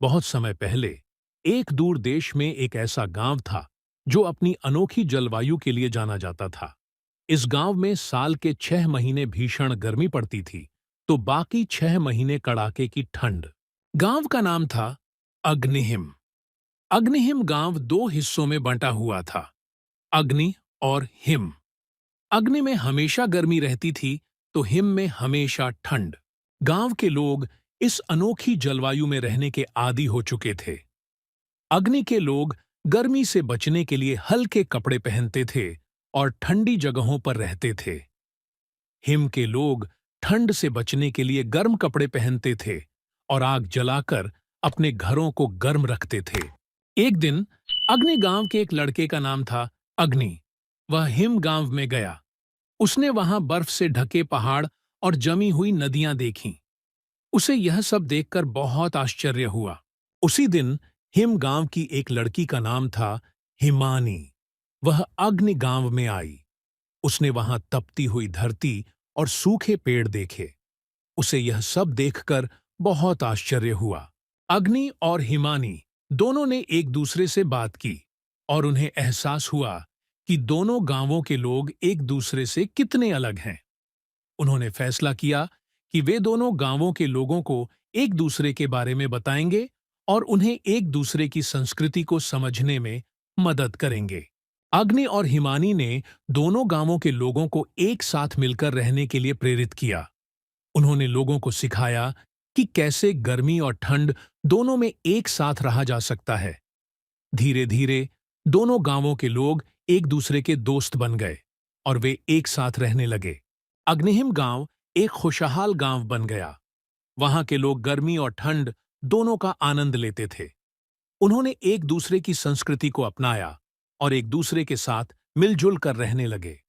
बहुत समय पहले एक दूर देश में एक ऐसा गांव था जो अपनी अनोखी जलवायु के लिए जाना जाता था। इस गांव में साल के 6 महीने भीषण गर्मी पड़ती थी, तो बाकी 6 महीने कड़ाके की ठंड। गांव का नाम था अग्निहिम। अग्निहिम गांव दो हिस्सों में बंटा हुआ था, अग्नि और हिम। अग्नि में हमेशा गर्मी रहती थी, तो हिम में हमेशा ठंड। गांव के लोग इस अनोखी जलवायु में रहने के आदी हो चुके थे। अग्नि के लोग गर्मी से बचने के लिए हल्के कपड़े पहनते थे और ठंडी जगहों पर रहते थे। हिम के लोग ठंड से बचने के लिए गर्म कपड़े पहनते थे और आग जलाकर अपने घरों को गर्म रखते थे। एक दिन अग्नि गांव के एक लड़के का नाम था अग्नि। वह हिम गांव में गया। उसने वहां बर्फ से ढके पहाड़ और जमी हुई नदियां देखीं। उसे यह सब देखकर बहुत आश्चर्य हुआ। उसी दिन हिम गांव की एक लड़की का नाम था हिमानी। वह अग्नि गांव में आई। उसने वहां तपती हुई धरती और सूखे पेड़ देखे। उसे यह सब देखकर बहुत आश्चर्य हुआ। अग्नि और हिमानी दोनों ने एक दूसरे से बात की और उन्हें एहसास हुआ कि दोनों गांवों के लोग एक दूसरे से कितने अलग हैं। उन्होंने फैसला किया कि वे दोनों गांवों के लोगों को एक दूसरे के बारे में बताएंगे और उन्हें एक दूसरे की संस्कृति को समझने में मदद करेंगे। अग्नि और हिमानी ने दोनों गांवों के लोगों को एक साथ मिलकर रहने के लिए प्रेरित किया। उन्होंने लोगों को सिखाया कि कैसे गर्मी और ठंड दोनों में एक साथ रहा जा सकता है। धीरे धीरे दोनों गांवों के लोग एक दूसरे के दोस्त बन गए और वे एक साथ रहने लगे। अग्निहिम गांव एक खुशहाल गांव बन गया। वहां के लोग गर्मी और ठंड दोनों का आनंद लेते थे। उन्होंने एक दूसरे की संस्कृति को अपनाया और एक दूसरे के साथ मिलजुल कर रहने लगे।